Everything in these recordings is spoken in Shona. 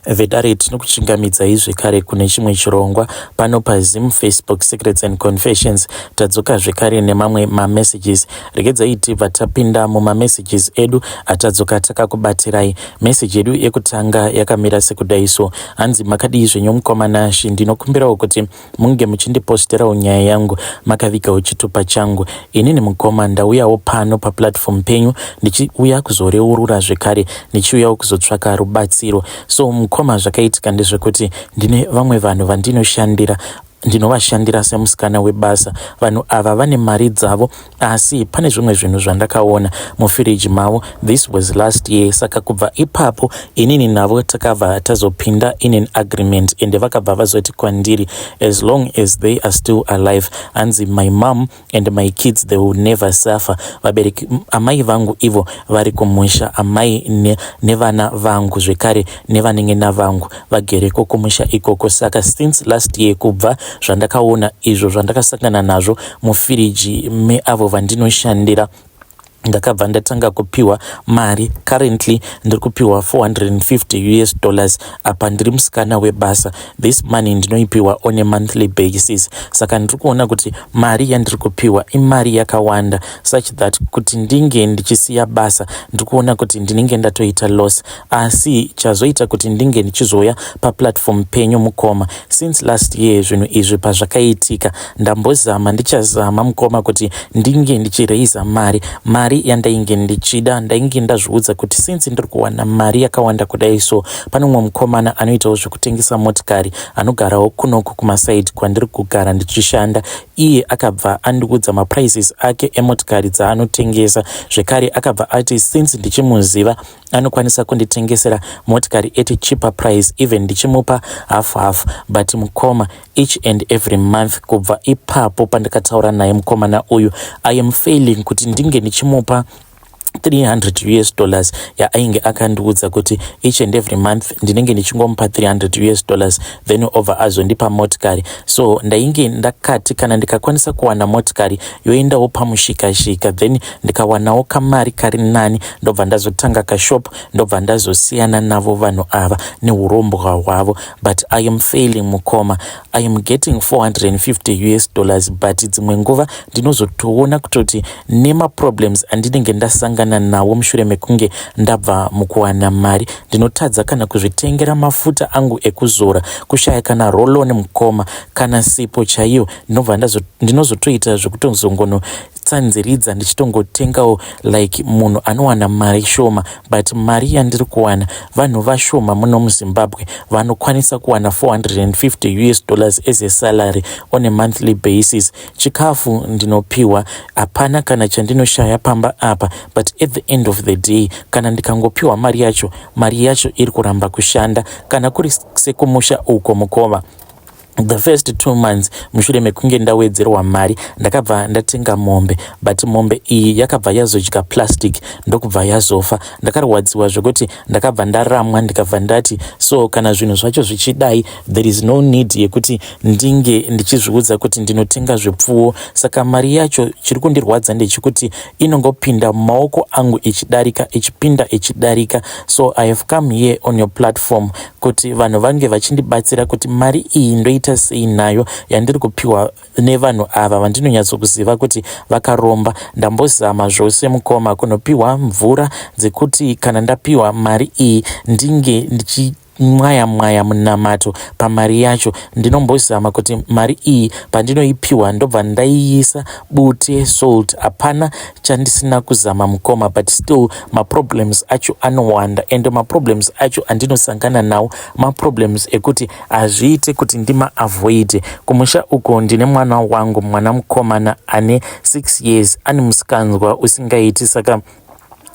vedare tinokuchingamidzai zvekare kune chimwe chirongwa pano paZim Facebook Secrets and Confessions. Tadzoka zvekare nemamwe mamessages. Regedzai tibva tapinda mumamessages edu atadzoka takakubatirai. Message edu yekutanga yakamira sekudai so: hanzi makadii zvenyu mukomana Shi, ndinokumbirawo kuti munge muchindiposterawo nyaya yangu makavigawo chitupa changu. Inini mukoma ndauyawo pano paplatform penyu ndichiuya kuzoreurura zvekare, ndichiuyawo kuzotsvaka rubatsiro. So mukoma zvakaitika ndezvekuti ndine vamwe vanhu vandinoshandira, ndinovashandira semusikana webasa. Vanhu ava vane mari dzavo, asi pane zvimwe zvinhu zvandakaona mufiriji mavo. This was last year. Saka kubva ipapo inini navo takabva tazopinda in an agreement, ende vakabva vazoti kwandiri, as long as they are still alive, hanzi my mom and my kids, they will never suffer. Vabereki amai vangu ivo vari kumusha, amai nevana vangu zvekare nevanenge navangu vagereko kumusha ikoko. Saka since last year kubva zvandakaona izvo zvandakasangana nazvo mufiriji meavo vandinoshandira, ndakabva ndatanga kupiwa mari. Currently ndiri kupiwa $450 apa ndiri musikana webasa. This money ndinoipiwa on a monthly basis. Saka ndiri kuona kuti mari yandiri kupiwa imari yakawanda, such that kuti ndinge ndichisiya basa ndiri kuona kuti ndinenge ndatoita loss. Asi chazoita kuti ndinge ndichizoya paplatform penyu mukoma, since last year zvinhu izvi pazvakaitika, ndambozama ndichazama mukoma kuti ndinge ndichireisa mari yandainge ndichida. Ndainge ndazviudza kuti since ndiri kuwana mari yakawanda kudai so, pane mumwe mukomana anoitawo zvekutengesa motikari anogarawo kunoku kumasaidi kwandiri kugara ndichishanda. Iye akabva andiudza maprices ake emotikari dzaanotengesa. Zvekare akabva ati since ndichimuziva anokwanisa kunditengesera motikari at a cheaper price, even ndichimupa half. But mukoma, each and every month kubva ipapo pandakataura naye mukomana uyu, I am failing kuti ndinge ndichimupa $300 yainge akandiudza kuti each and every month ndinenge ndichingomupa $300, then over azondipa motikari. So ndainge ndakati kana ndikakwanisa kuwana motikari yoendawo pamushikashika, then ndikawanawo kamari kari nani, ndobva ndazotanga kashop, ndobva ndazosiyana navo vanhu ava neurombwa hwavo. But I am failing mukoma, I am getting $450, but dzimwe nguva ndinozotoona kutoti nema problems andinenge ndasangana nawo Mushure Mekunge ndabva mukuwana mari, ndinotadza kana kuzvitengera mafuta angu ekuzora, kushaya kana roloni mukoma, kana sipo chaiyo. Ndinozotoita zvekutozongono tsanziridza ndichitongotengawo like munhu anowana mari shoma. But mari yandiri kuwana, vanhu vashoma muno muZimbabwe vanokwanisa kuwana $450 as a salary on a monthly basis. Chikafu ndinopiwa, hapana kana chandinoshaya pamba apa. But at the end of the day, kana ndikangopiwa mari yacho iri kuramba kushanda, kana kuri sekumusha uko mukoma. The first 2 months Mushure Mekunge ndawedzerwa mari, ndakabva ndatenga mombe, but mombe iyi yakabva yazodya plastic ndokubva yazofa. Ndakarwadziwa zvekuti ndakabva ndaramwa, ndikabva ndati so kana zvinhu zvacho zvichidai, there is no need yekuti ndinge ndichizviudza kuti ndinotenga zvipfuwo. Saka mari yacho chiri kundirwadza ndechekuti inongopinda mumaoko angu ichidarika. So I have come here on your platform kuti vanhu vange vachindibatsira kuti mari iyi ndoita sei nayo yandiri kupiwa nevanhu ava vandinonyatsokuziva kuti vakaromba. Ndambozama zvose mukoma kunopiwa mvura dzekuti kana ndapiwa mari iyi ndinge mwaya munamato pamari yacho. Ndinombozama kuti mari iyi pandinoipiwa ndobva ndaiisa bute salt, hapana chandisina kuzama mukoma. But still maproblems acho anowanda, and maproblems acho andinosangana nawo maproblems ekuti azviite kuti ndima avoid. Kumusha uko ndine mwana wangu, mwana mukomana ane 6 years, ani musikanzwa usingaiti. Saka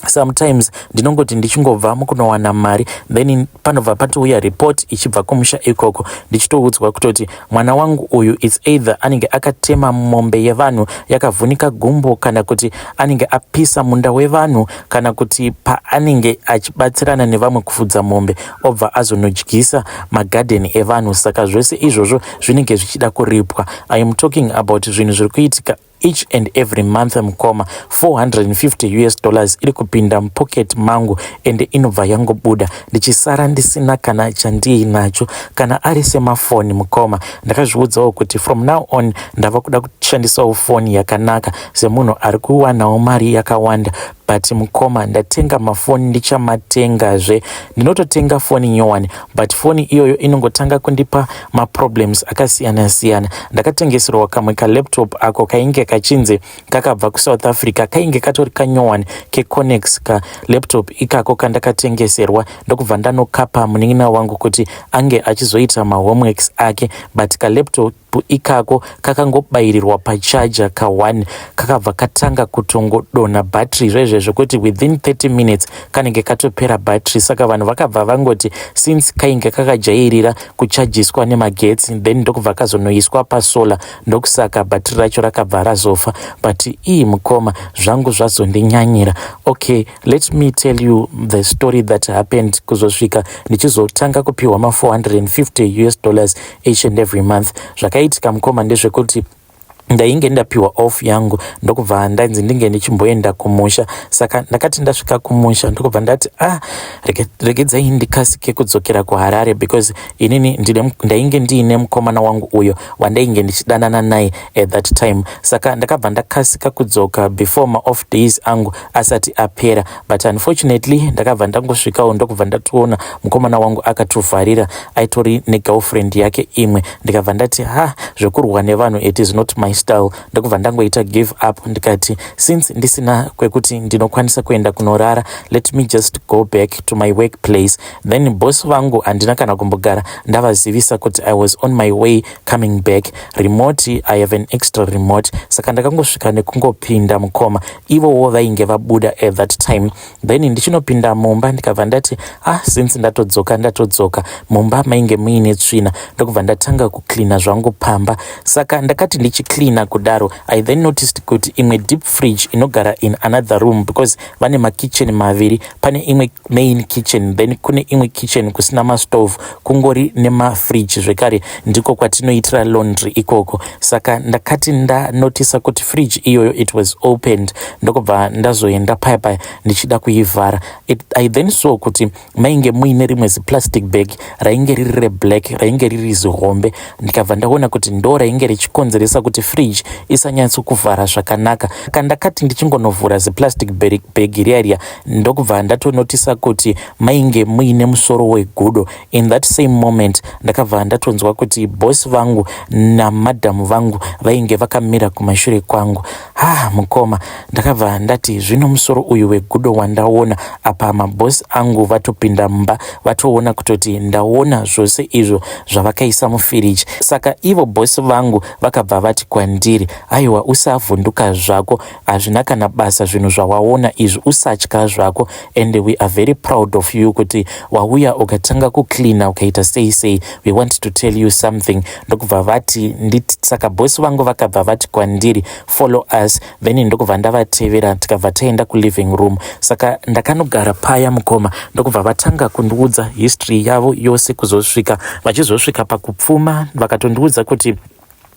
sometimes ndinongoti ndichingobva mukunowana mari, then panobva patouya report ichibva kumusha ikoko, ndichitoudzwa kutoti mwana wangu uyu it's either anenge akatema mombe yevanhu yakavhunika gumbo, kana kuti anenge apisa munda wevanhu, kana kuti paanenge achibatsirana nevamwe kufudza mombe obva azonodyisa magarden evanhu. Saka zvose izvozvo zvinenge zvichida kuripwa. I am talking about zvinhu zviri kuitika each and every month mukoma, $450 iri kupinda mupocket mangu ende inobva yangobuda ndichisara ndisina kana chandiinacho kana ari semafoni mukoma. Ndakazviudzawo kuti from now on ndava kuda kushandisawo foni yakanaka semunhu ari kuwanawo mari yakawanda. But mukoma, ndatenga mafoni ndichamatengazve. Ndinototenga foni nyowani, but foni iyoyo inongotanga kundipa maproblems akasiyana siyana. Ndakatengeserwa kamwe kalaptop ako kainge kachinzi kakabva kuSouth Africa, kainge katori kanyowani keConnex ka laptop ikako kandakatengeserwa ndokubva ndanokapa munin'ina wangu kuti ange achizoita mahomeworks ake, but kalaptop ikako kakangobayirirwa pachaja ka1 kakabva katanga kutongodonha battery zvezve zvokuti within 30 minutes kanenge katopera battery. Saka vanhu vakabva vangoti since kainge kakajairira kuchajiswa nemagetsi then ndokubva kazonoiswa pasolar ndokusaka battery racho rakabva razofa. But iyi mukoma, zvangu zvazondinyanyira. Okay, let me tell you the story that happened kuzosvika ndichizotanga kupiwa $450 each and every month. Zvakaitika mukoma ndezvekuti ndainge ndapiwa off yangu ndokubva ndanzi ndinge ndichimboenda kumusha. Saka ndakati ndasvika kumusha ndokubva ndati regedzai ndikasike kudzokera kuHarare because inini ndainge ndiine mukomana wangu uyo wandainge ndichidanana naye at that time. Saka ndakabva ndakasika kudzoka before ma off days angu asati apera, but unfortunately ndakabva ndangosvikawo ndokubva ndatoona mukomana wangu akatovharira aitori negirlfriend yake imwe. Ndikabva ndati zvokurwa nevanhu it is not my style. Ndokubva ndangoita give up ndikati since ndisina kwekuti ndinokwanisa kuenda kunorara, let me just go back to my workplace. Then boss vangu handina kana kumbogara ndavazivisa kuti I was on my way coming back. Remote, I have an extra remote. Saka ndakangosvika nekungopinda mukoma, ivowo vainge vabuda at that time. Then ndichinopinda mumba ndikabva ndati since ndatodzoka mumba mainge muine tsvina, ndokubva ndatanga kucleana zvangu pamba. Saka ndakati ndichicleana kudaro, I then noticed kuti imwe deep fridge inogara in another room because vane makitchen maviri, pane imwe main kitchen then kune imwe kitchen kusina mastove, kungori nemafridge zvekare ndiko kwatinoitira laundry ikoko. Saka ndakati ndanotisa kuti fridge iyoyo it was opened, ndokubva ndazoenda paya ndichida kuivhara. I then saw kuti mainge muine rimwe ziplastic bag rainge riri reblack rainge riri zihombe. Ndikabva ndaona kuti ndo rainge richikonzeresa kuti fridge isanyatso kuvhara zvakanaka. Ndakati ndichingonovhura ziplastic bag riya ndokubva ndatonotisa kuti mainge muine musoro wegudo. In that same moment ndakabva ndatonzwa kuti boss vangu namadhamu vangu vainge vakamira kumashure kwangu. Mukoma, ndakabva ndati zvino musoro uyu wegudo wandaona apa mabosi angu vatopinda mumba vatoona kutoti ndaona zvose izvo zvavakaisa mufiriji. Saka ivo bosi vangu vakabva vati kwandiri, aiwa usavhunduka zvako, hazvina kana basa zvinhu zvawaona izvi, usatya zvako, and we are very proud of you kuti wauya ukatanga kucleana ukaita sei. We want to tell you something. Ndokubva vati saka bosi vangu vakabva vati kwandiri follow us, then ndokubva ndavatevera tikabva taenda kuliving room. Saka ndakanogara paya mukoma, ndokubva vatanga kundiudza history yavo yose kuzosvika vachizosvika pakupfuma vakatondiudza kuti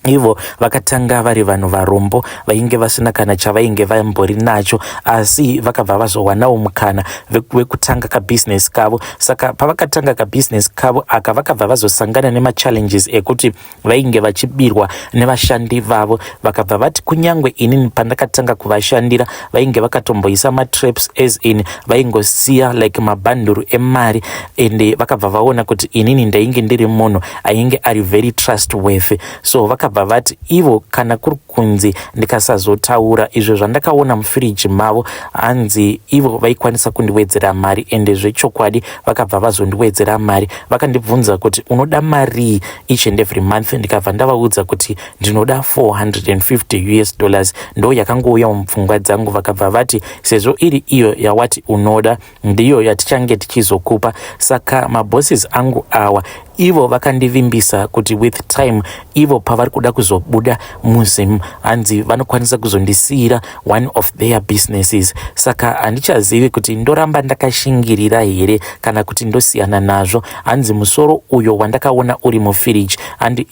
ivo vakatanga vari vanhu varombo vainge vasina kana chavainge vambori nacho, asi vakabva vazowanawo mukana wekutanga kabusiness kavo. Saka pavakatanga kabusiness kavo aka vakabva vazosangana nemachallenges ekuti vainge vachibirwa nevashandi vavo. Vakabva vati kunyangwe inini pandakatanga kuvashandira vainge vakatomboisa matraps as in vaingosiya like mabhanduru emari, ende vakabva vaona kuti inini ndainge ndiri munhu ainge ari very trustworthy. So vakabva vati ivo kana kuri kunzi ndikasazotaura izvo zvandakaona mufiriji mavo hanzi ivo vaikwanisa kundiwedzera mari, ende zvechokwadi vakabva vazondiwedzera mari. Vakandibvunza kuti unoda mari each and every month, ndikabva ndavaudza kuti ndinoda $450 ndo yakangouya mupfungwa dzangu. Vakabva vati sezvo iri iyo yawati unoda ndiyo yatichange tichizokupa. Saka mabosses angu awa ivo vakandivimbisa kuti with time ivo pavari kuda kuzobuda muzimu hanzi vanokwanisa kuzondisiyira one of their businesses. Saka handichazivi kuti ndoramba ndakashingirira here kana kuti ndosiyana nazvo. Hanzi musoro uyo wandakaona uri mufiriji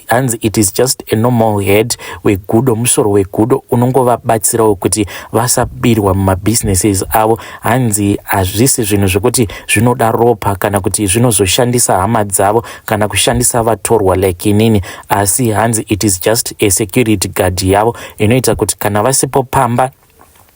hanzi it is just a normal head wegudo, musoro wegudo unongovabatsirawo kuti vasabirwa mumabusinesses avo. Hanzi hazvisi zvinhu zvekuti zvinoda ropa kana kuti zvinozoshandisa hama dzavo kana kushandisa vatorwa like inini, asi hanzi it is just a security guard yavo inoita kuti kana vasipo pamba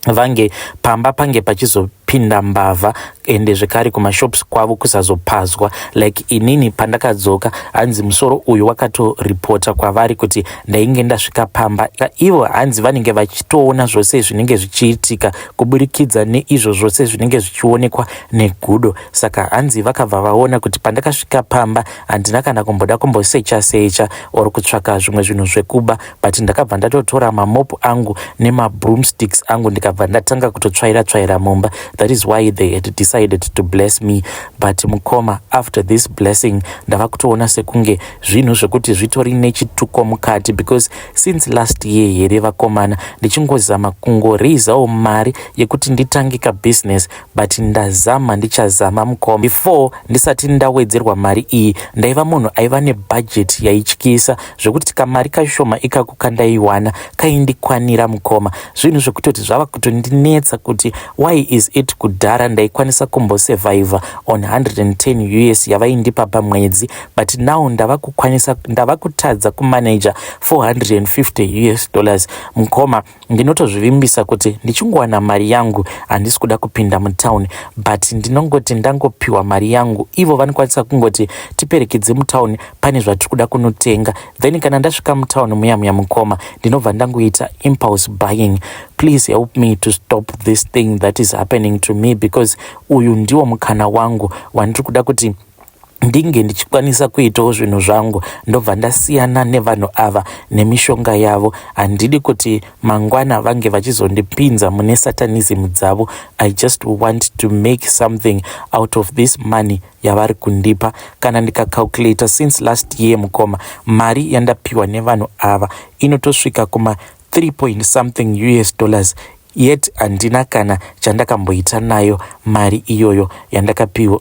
vange pamba pange pachizopinda mbavha ende zvekare kumashops kwavo kusazopazwa. Like inini pandakadzoka hanzi musoro uyu wakatoripota kwavari kuti ndainge ndasvika pamba, ivo hanzi vanenge vachitoona zvose zvinenge zvichiitika kuburikidza neizvo zvose zvinenge zvichionekwa negudo. Saka hanzi vakabva vaona kuti pandakasvika pamba handina kana kumboda kumbosecha or kutsvaka zvimwe zvinhu zvekuba, but ndakabva ndatotora mamopu angu nemabroomsticks angu ndikabva ndatanga kutotsvaira mumba. That is why they had decided to bless me. But mukoma, after this blessing ndava kutoona sekunge zvinhu zvekuti zvitori nechituko mukati, because since last year here vakomana ndichingozama kungorizawo mari yekuti nditangika business, but ndazama ndichazama mukoma. Before ndisati ndawedzerwa mari iyi ndaiva munhu aiva nebudget yaityisa zvekuti kamari kashoma ikaku kandaiwana kaindikwanira mukoma. Zvinhu zvekutoti zvava kutondinetsa kuti why is it kudhara ndaikwanisa kumbosurvivor on 110 US yavaindipa pamwedzi, but now ndava kutadza kumanager 450 US dollars mukoma. Ndinotozvivimbisa kuti ndichingowana mari yangu handisi kuda kupinda mutown, but ndinongoti ndangopiwa mari yangu ivo vanokwanisa kungoti tiperekedze mutown pane zvatiri kuda kunotenga, then kana ndasvika mutown muya mukoma ndinobva ndangoita impulse buying. Please help me to stop this thing that is happening to me, because uyu ndiwo mukana wangu wandiri kuda kuti ndinge ndichikwanisa kuitawo zvinhu zvangu. Ndobva ndasiyana nevanhu ava nemishonga yavo. Handidi kuti mangwana vange vachizondipinza mune satanism dzavo. I just want to make something out of this money yavari kundipa. Kana ndikacalculata since last year mukoma, mari yandapiwa nevanhu ava inotosvika kuma 3 point something US dollars, yet handina kana chandakamboita nayo mari iyoyo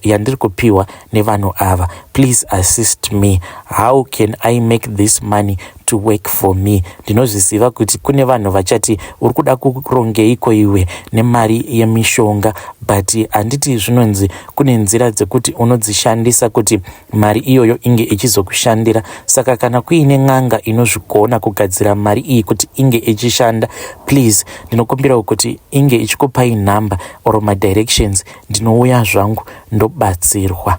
yandiri kupiwa nevanhu ava. Please assist me. How can I make this money to work for me? Ndinozviziva kuti kune vanhu vachati uri kuda kurongeiko iwe nemari yemishonga, but handiti zvinonzi kune nzira dzekuti unodzishandisa kuti mari iyoyo inge ichizokushandira. Saka kana kuine n'anga inozvigona kugadzira mari iyi kuti inge ichishanda, please ndinokumbira kuti inge ichikupai nhamba or madirections, ndinouya zvangu ndobatsirwa.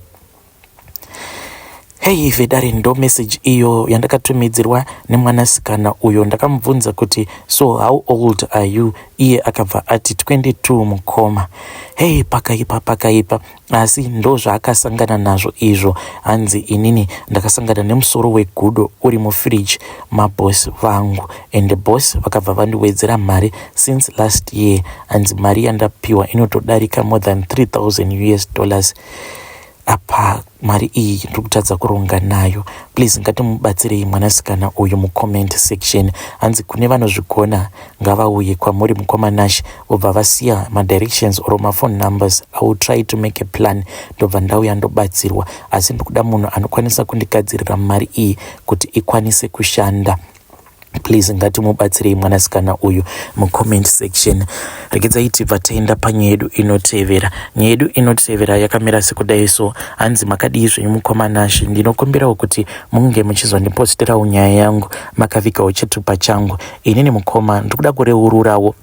Hey vedare, ndo message iyo yandakatumidzirwa nemwanasikana uyo. Ndakamubvunza kuti so how old are you? Iye akabva ati 22 mukoma. Hey, pakaipa asi ndo zvaakasangana nazvo izvo. Hanzi inini ndakasangana nemusoro wegudo uri mufridge maboss vangu, and the boss vakabva vandiwedzera mari since last year. Hanzi mari yandapiwa inotodarika more than 3000 US dollars. Apa mari iyi ndiri kutadza kuronga nayo. Please ngatimubatsirei mwanasikana uyu mucomment section. Hanzi kune vanozvigona ngavauye kwamuri mukomanashi vobva vasiya madirections or mafone numbers. I will try to make a plan ndobva ndauya ndobatsirwa, asi ndikuda munhu anokwanisa kundigadzirira mari iyi kuti ikwanise kushanda. Please ngatimubatsirei mwanasikana uyu mucomment section. Regedzai tibva taenda panyaya yedu inotevera. Nyaya yedu inotevera yakamira sekudai so. Hanzi makadii zvenyu mukomanashi, ndinokumbirawo kuti munge muchizondipostirawo nyaya yangu makavikawo chitupa changu. Inini mukoma ndikuda kureururawo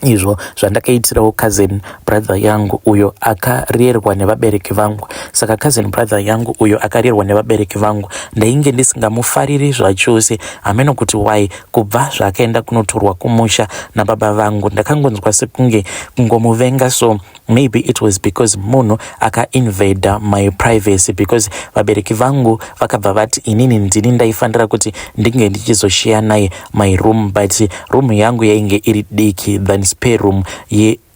izvo zvandakaitirawo cousin brother yangu uyo akarerwa nevabereki vangu. Saka cousin brother yangu uyo akarerwa nevabereki vangu ndainge ndisingamufariri zvachose. Hameno kuti why, kubva zvakaenda kunotorwa kumusha nababa vangu ndakangonzwa sekunge kungomuvenga, so maybe it was because munhu akainvada my privacy, because vabereki vangu vakabva vati inini ndini ndaifanira kuti ndinge ndichizoshare naye my room, but room yangu yainge iri diki than spare room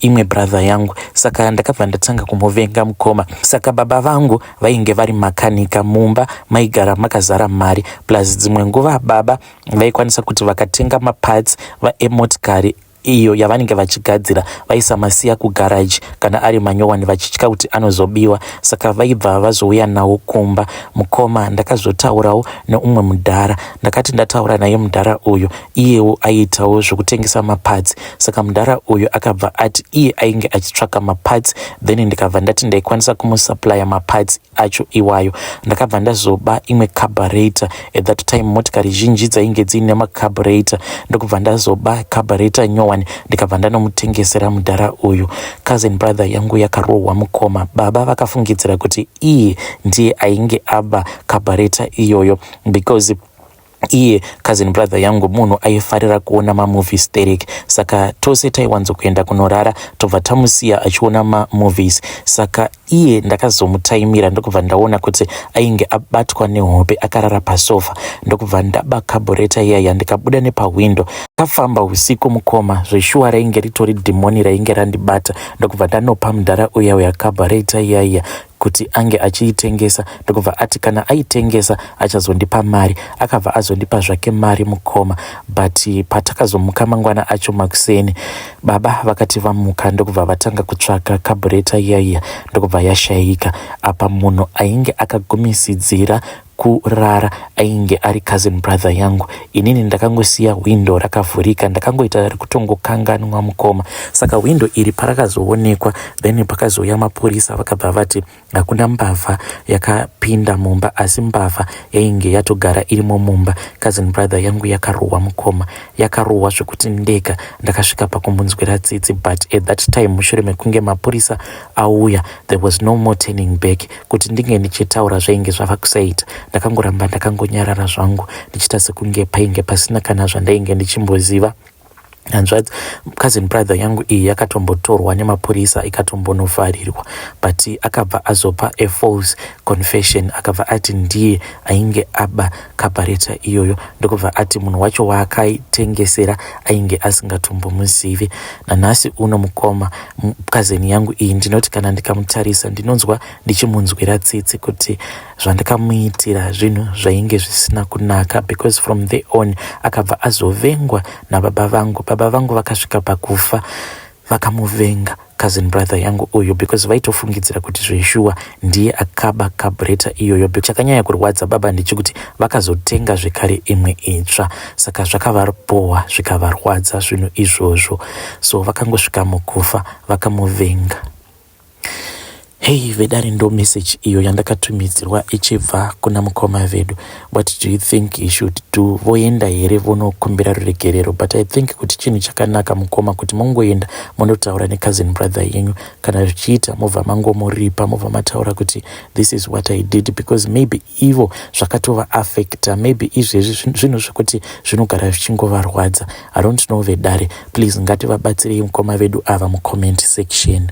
imwe brother yangu. Saka ndakabva ndatanga kumuvenga mukoma. Saka baba vangu vainge vari makanika mumba maigara makazara mari, plus dzimwe nguva baba vaikwanisa kuti vakatenga maparts emotikari iyo yavanenge vachigadzira vaisamasiya kugaraji kana ari manyowani vachitya kuti anozobiwa. Saka vaibva vazouya nawo kumba. Mukoma ndakazotaurawo neumwe mudhara, ndakati ndataura naye mudhara uyu iyewo aiitawo zvokutengesa maparts. Saka mudhara uyu akabva ati iye ainge achitsvaka maparts, then ndikabva ndati ndaikwanisa kumusuplya maparts acho iwayo. Ndakabva ndazoba imwe carburetor. At that time motikari zhinji dzainge dziine macarburetor, ndokubva ndazoba carburetor nyowani ndikabva ndanomutengesera mudhara uyu. Cousin brother yangu yakarohwa mukoma. Baba vakafungidzira kuti iye ndiye ainge aba carburetor iyoyo, because iye cousin brother yangu munhu aifarira kuona mamovies stereki. Saka tose taiwanzokuenda kunorara tobva tamusiya achiona mamovies. Saka iye ndakazomutaimira ndokubva ndaona kuti ainge abatwa nehope akarara pasofa. Ndokubva ndaba carburetor iyaya ndikabuda nepawindo. Kafamba usiku mukoma, zveshuwa rainge ritori dhimoni rainge randibata. Ndokubva ndanopa mudhara uya carburetor iyaya kuti ange achiitengesa. Ndokubva ati kana aitengesa achazondipa mari. Akabva azondipa zvake mari mukoma. But patakazomuka mangwana acho makuseni, baba vakati vamuka ndokubva vatanga kutsvaka carburetor iyaya, ndokubva yashayika. Apa munhu ainge akagumisidzira kurara ainge ari cousin brother yangu. Inini ndakangosiya window rakavhurika, ndakangoita kutongokanganwa mukoma. Saka window iri parakazoonekwa, then pakazouya mapurisa vakabva vati hakuna mbavha yakapinda mumba, asi mbavha yainge yatogara irimo mumba. Cousin brother yangu yakarohwa mukoma, yakarohwa zvokuti ndega ndakasvika pakumunzwira tsitsi. But at that time mushure mekunge mapurisa auya, there was no more turning back. Kuti ndinge ndichitaura zvainge zvava kusaita, ndakangoramba ndakangonyarara zvangu ndichita sekunge painge pasina kana zvandainge ndichimboziva. Hanzvadzi cousin brother yangu iyi yakatombotorwa nemapurisa ikatombonovharirwa, but akabva azopa a false confession. Akabva ati ndiye ainge aba carburetor iyoyo, ndokubva ati munhu wacho waakaitengesera ainge asingatombomuzivi. Nanhasi uno mukoma cousin yangu iyi ndinoti kana ndikamutarisa ndinonzwa ndichimunzwira tsitsi kuti zvandakamuitira zvinhu zvainge zvisina kunaka, because from there on akabva azovengwa nababa vangu. Baba vangu vakasvika pakufa vakamuvenga cousin brother yangu uyu, because vaitofungidzira kuti zveshuwa ndiye akaba carburetor iyoyo. Chakanyanya kurwadza baba ndechekuti vakazotenga zvekare imwe itsva, saka zvakavapowa zvikavarwadza zvinhu izvozvo. So vakangosvika mukufa vakamuvenga. Hey vedare, ndo message iyo yandakatumidzirwa ichibva kuna mukoma vedu. What do you think you should do? Voenda here vonokumbira ruregerero, but I think kuti chinhu chakanaka mukoma kuti mongoenda monotaura necousin brother yenyu. Kana zvichiita mobva mangomuripa, mobva mataura kuti this is what I did, because maybe ivo zvakatova affecta, maybe izvezvi zvinhu zvekuti zvinogara zvichingovarwadza. I don't know vedare, please ngativabatsirei mukoma vedu ava mucomment section.